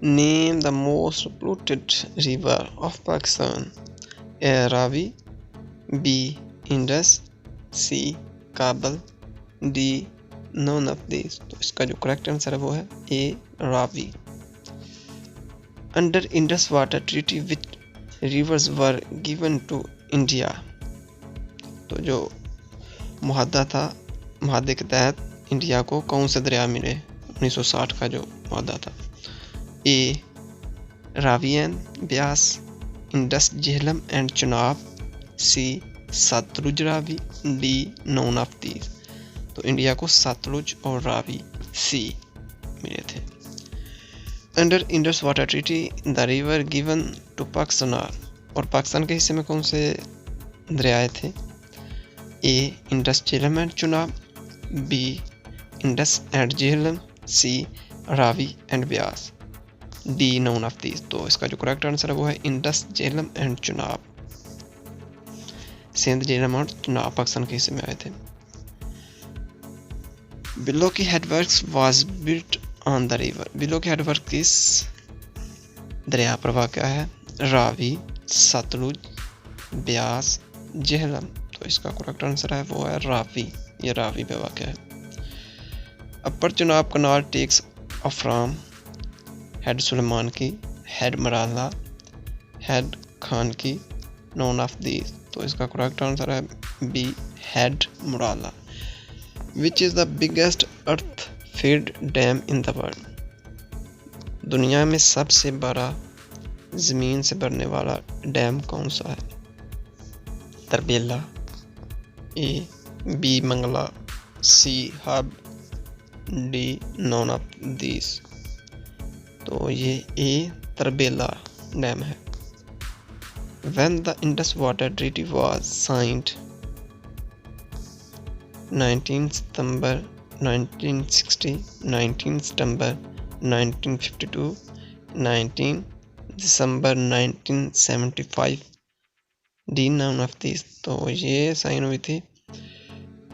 Name the most polluted river of Pakistan. A. Ravi, B. Indus, C. काबल, D. none of these. तो इसका जो correct answer है वो है A. Ravi. Under Indus Water Treaty which rivers were given to India. तो जो मुआहदा था, मुआहदे के तहत इंडिया को कौन से दरिया मिले 1960 का जो मुआहदा था. A. Ravi and Beas, Indus, Jhelum and Chenab, C. Sutlej Ravi, D. none of these. तो इंडिया को सतलुज और रावी C मिले थे. Under Indus water treaty the river given to Pakistan, और पाकिस्तान के हिस्से में कौन से दरियाए थे. A. Indus, Jhelum and Chenab, B. Indus and Jhelum, C. Ravi and Beas, D. none of these. तो इसका जो करेक्ट आंसर है वो है इंडस, झेलम एंड चुनाब. सिंध, झेलम और चुनाब पाकिस्तान के हिस्से में आए थे. बिलो की headworks was built on the river. Below की हेडवर्क किस दरिया पर वाक़या है. रावी, सतलुज, ब्यास, झेलम. तो इसका करेक्ट आंसर है वो है रावी. ये रावी पे वाक़या है. अपर चुनाब कनाल टेक्स फ्रॉम हेड सुलेमान की, हेड मराला, हेड खान की, नॉन ऑफ दीज. तो इसका करेक्ट आंसर है B. Head Marala. Which is the biggest earth field dam in the world. दुनिया में सबसे बड़ा ज़मीन से भरने वाला डैम कौन सा है. Tarbela, A. B. Mangla, C. Hub, D. none of these. तो ये A. तरबेला डैम है. When the Indus Water Treaty was signed 19 September 1960, 19 September 1952, 19 December 1975, D. none of these. तो ये साइन हुई थी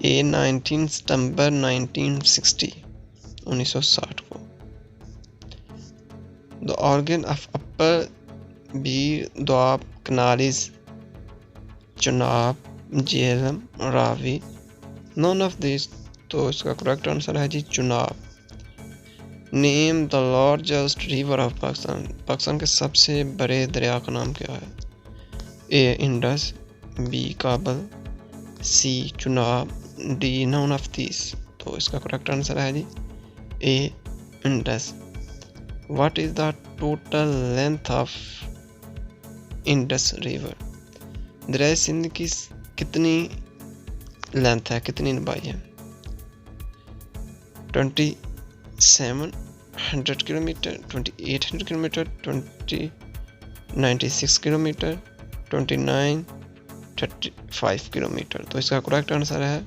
A. 19 September 1960, 1960 को. The organ of upper B. द्वाब canal is चुनाब, Jhelum, Ravi, none of these. तो इसका करेक्ट आंसर है जी Chenab. Name the largest river of Pakistan. Pakistan के सबसे बड़े दरिया का नाम क्या है. A. Indus, B. Kabul, C. Chenab, D. none of these. तो इसका करेक्ट आंसर है जी A. Indus. What is the total length of Indus river. दरिया सिंध की कितनी लेंथ है, कितनी लंबाई है. 2700 किलोमीटर, 2800 किलोमीटर, 96 किलोमीटर, 2935 किलोमीटर. तो इसका करेक्ट आंसर है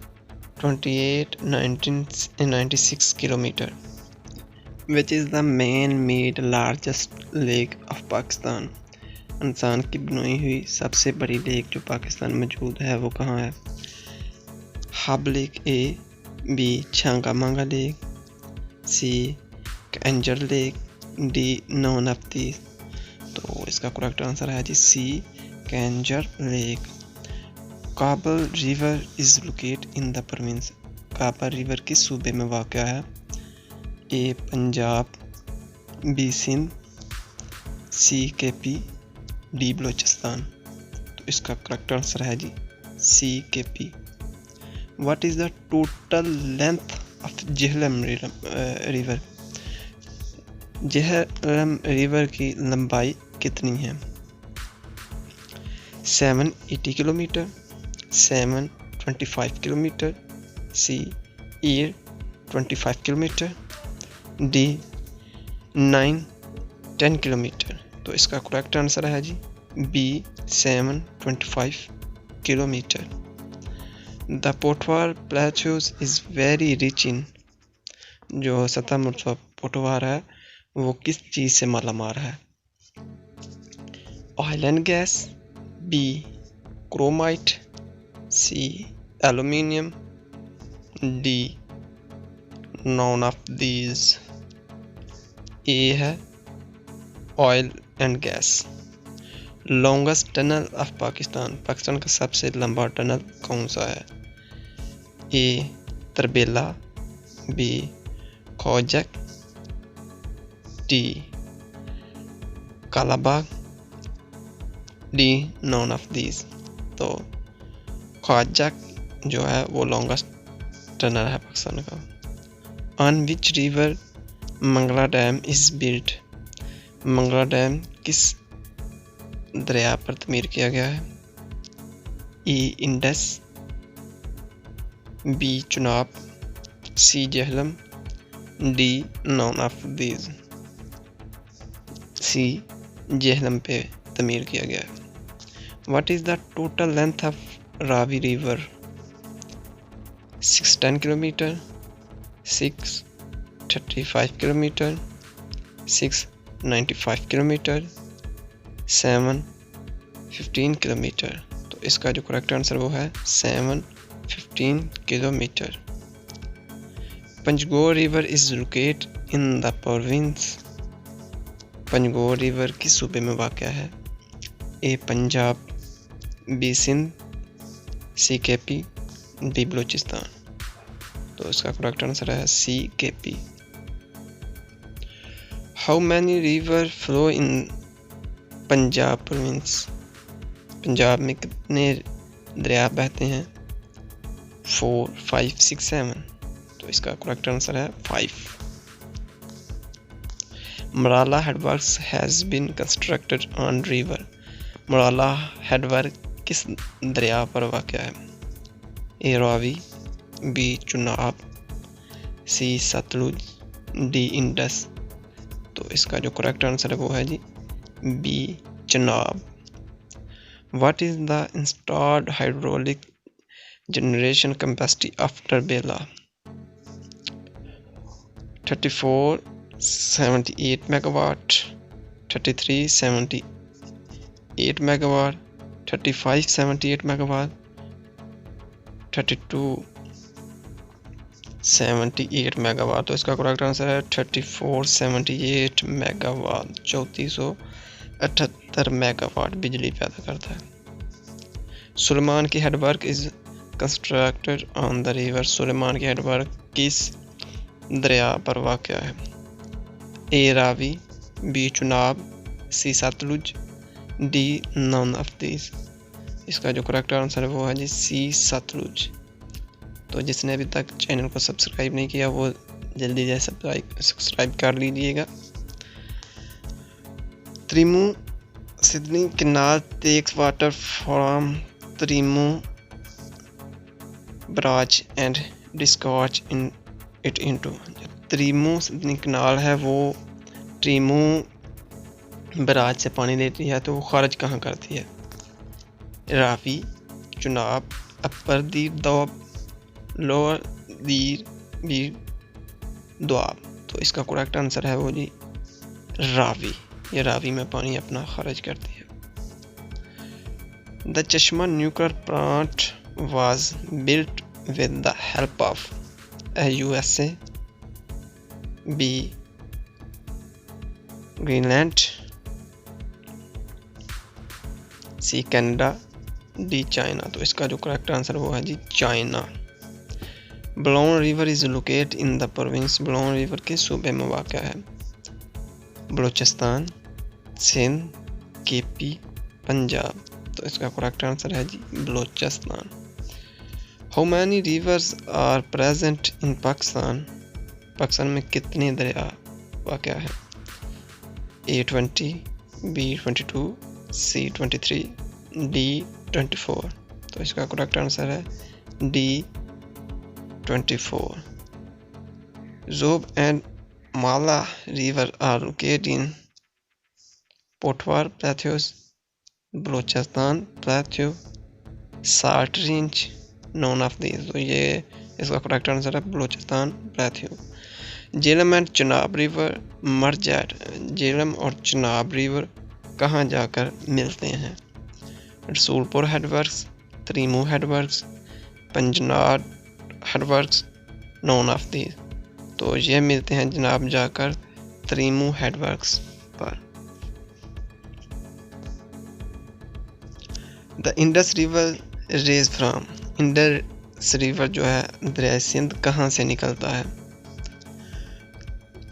96 kilometre. Which is the man made largest lake of Pakistan. इंसान की बनाई हुई सबसे बड़ी लेक जो पाकिस्तान में मौजूद है वो कहाँ है. Hub lake, A. B. Changa Manga lake, C. Keenjhar lake, D. none of these. तो इसका करेक्ट आंसर है जी C. Keenjhar lake. Kabul river is located in the province. Kabul river किस सूबे में वाक़या है. A. Punjab, B. Sindh, C. KP, D. Balochistan. तो इसका करेक्ट आंसर है जी C. KP. What is the total length of Jhelum river. Jhelum river की लंबाई कितनी है. 780 kilometre, 725 kilometre, C. 825 kilometre, D. 910 kilometre. तो इसका करेक्ट आंसर है जी B. 725 kilometre. The Potwar plateaus is very rich in. जो सतह मरतबा पोटवार है वो किस चीज़ से मालामाल है. Oil and gas, B. Chromite, C. Aluminium, D. none of these. A है oil and gas. Longest tunnel of Pakistan, Pakistan का सबसे लंबा टनल कौन सा है? A Tarbela, B Khojak, D Kalabagh, D none of these. तो खौजक जो है वो लॉन्गेस्ट टनल है पाकिस्तान का। On which river Mangla dam is built, Mangla dam किस दरिया पर तमीर किया गया है? A Indus, B Chenab, C Jhelum, D none of these. C Jhelum पे तमीर किया गया है। What is the total length of Ravi river? 610 kilometre, 635 kilometre, 695 kilometre, 715 kilometre. तो इसका जो करेक्ट आंसर वो है 715 kilometre. Panjgur river is locate in the province, Panjgur river किस सूबे में वाक़या है? A Punjab, B Sindh, C KP, D Balochistan. तो इसका करेक्ट आंसर है C KP. How many river flow in Punjab province, Punjab में कितने दरिया बहते हैं? 4, 5, 6, 7। तो इसका करेक्ट आंसर है 5। Marala headworks has been constructed on river, Marala headwork किस दरिया पर वाक़या है? A Ravi, B Chenab, C Sutlej, D Indus. तो इसका जो करेक्ट आंसर है वो है जी B Chenab. What is the installed hydraulic generation capacity of Tarbela? 3478 megawatt, 3378 megawatt, 3578 megawatt, 3278 megawatt. तो इसका करेक्ट आंसर है 3478 मेगावाट, 3478 मेगावाट बिजली पैदा करता है। Sulemanki headwork is constructed on the river, Sulemanki headwork किस दरिया पर वाक़या है? A Ravi, B Chenab, C Sutlej, D none of these. इसका जो करेक्ट आंसर है वो है जी सी सतलुज। तो जिसने अभी तक चैनल को सब्सक्राइब नहीं किया वो जल्दी से सब्सक्राइब कर लीजिएगा। Trimmu Sidhnai canal takes water from Trimmu barrage and discharge in it into, Trimmu Sidhnai canal है वो त्रिमू बराज से पानी लेती है तो वो खारिज कहाँ करती है? रावी, चुनाब, अपर दीर दोआब, लोअर दीर बीर दोआब। तो इसका करेक्ट आंसर है वो जी रावी, ये रावी में पानी अपना खारिज करती है। The Chashma nuclear plant was built with the help of A USA, B Greenland, C Canada, D China. तो इसका जो करेक्ट आंसर वो है जी China. Bolan river is locate in the province, Bolan river के सूबे में वाक़या है? बलूचिस्तान, सिंध, केपी, पंजाब। तो इसका करेक्ट आंसर है जी Balochistan. How many rivers are present in Pakistan, Pakistan में कितने दरिया वाक़या है? A20, B22, C23, D24। तो इसका करेक्ट आंसर है D24। Zhob and Mala river are located in Potwar plateaus, Balochistan plateau, salt range, none of these. तो ये इसका करेक्ट आंसर है Balochistan plateau. Jhelum and Chenab river merge at, Jhelum और चनाब रिवर कहाँ जाकर मिलते हैं? Rasulpur headworks, Trimmu headworks, Panjnad headworks, none of these. तो ये मिलते हैं जनाब जाकर त्रिमू हेडवर्क्स पर। The Indus river rises from, Indus river जो है दरिया सिंध कहाँ से निकलता है?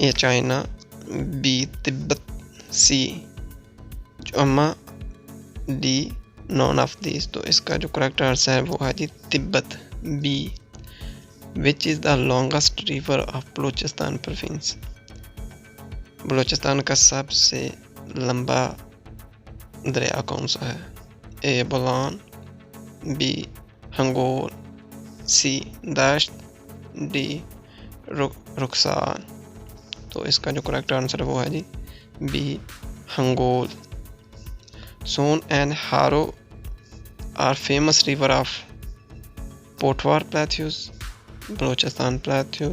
ए चाइना, बी तिब्बत, सी अम्मा, डी नॉन ऑफ दिस। तो इसका जो करेक्ट आंसर है वो है जी Tibet, B. Which is the longest river of Balochistan province, Balochistan का सबसे लंबा दरिया कौन सा है? A Bolan, B Hingol, C Dasht, D Rakhshan. तो इसका जो करेक्ट आंसर है वो है जी B Hingol. Soan and Haro are famous river of Potwar plateaus, Balochistan plateau,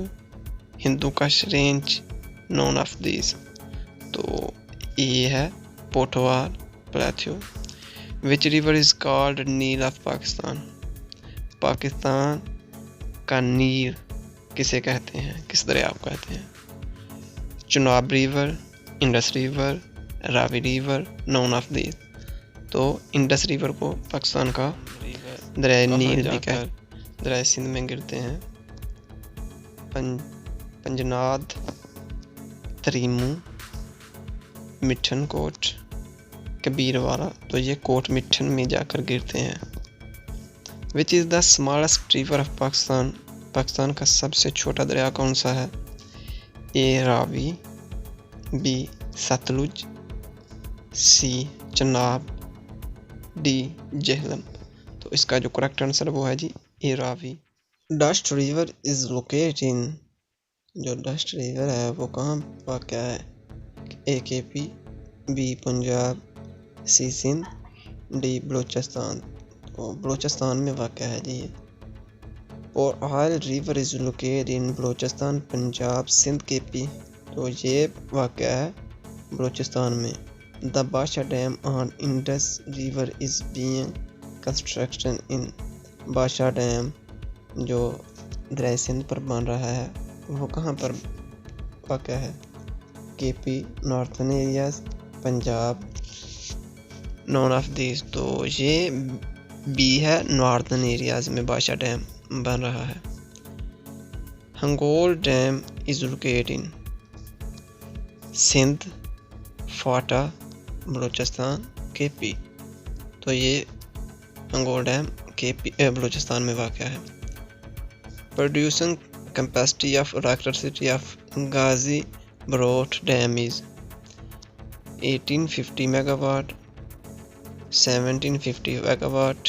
Hindu Kush range, none of this. तो ये है Potwar plateau. Which river is called Neel of Pakistan, Pakistan का नील किसे कहते हैं, किस दरिया को कहते हैं? Chenab river, Indus river, Ravi river, none of this. तो इंडस रिवर को पाकिस्तान का दरिया नील भी कहते हैं, दरिया सिंध में गिरते हैं। पंजनाद, तरीमू, मिठन कोट, कबीरवाला, तो ये कोट मिठन में जाकर गिरते हैं। Which is the smallest river of Pakistan, Pakistan का सबसे छोटा दरिया कौन सा है? A Ravi, B Sutlej, C Chenab, D Jhelum. तो इसका जो करेक्ट आंसर वो है जी A Ravi. Dasht river is located in, जो डस्ट रिवर है वो कहाँ वाक़या है? A K P, B Punjab, C Sindh, D Balochistan. तो बलूचिस्तान में वाक़या है जी ये। और oil river is located in Balochistan, Punjab, Sindh, K P. तो ये वाक़या है बलूचिस्तान में। द बादशाह dam on Indus river is being construction इन, बादशाह डैम जो दरिया सिंध पर बन रहा है वो कहाँ पर वाक़या है? के P, northern areas, Punjab, non of this. तो ये बी है, नॉर्थन एरियाज में बादशाह डैम बन रहा है। Hingol dam is located in Sindh, FATA, Balochistan, K P. तो ये Hingol dam K P Balochistan में वाक़या है। Producing capacity of electricity of Ghazi Barotha dam is 1850 megawatt, 1750 megawatt,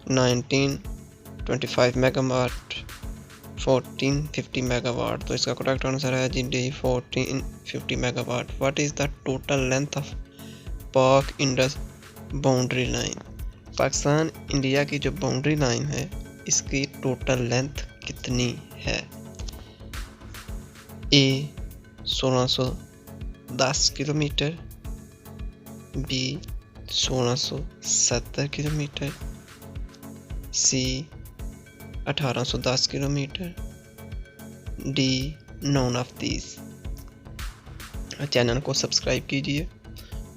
1925 megawatt, 1450 megawatt. तो इसका करेक्ट आंसर है जी D 1450 megawatt. What is the total length of Pak Indo boundary line, Pakistan India की जो बाउंड्री लाइन है इसकी टोटल लेंथ कितनी है? A 1610 kilometre, B 1670 kilometre, C 1810 kilometre, D none of this. Channel को सब्सक्राइब कीजिए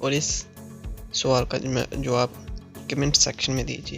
और इस सवाल का जवाब कमेंट सेक्शन में दीजिए।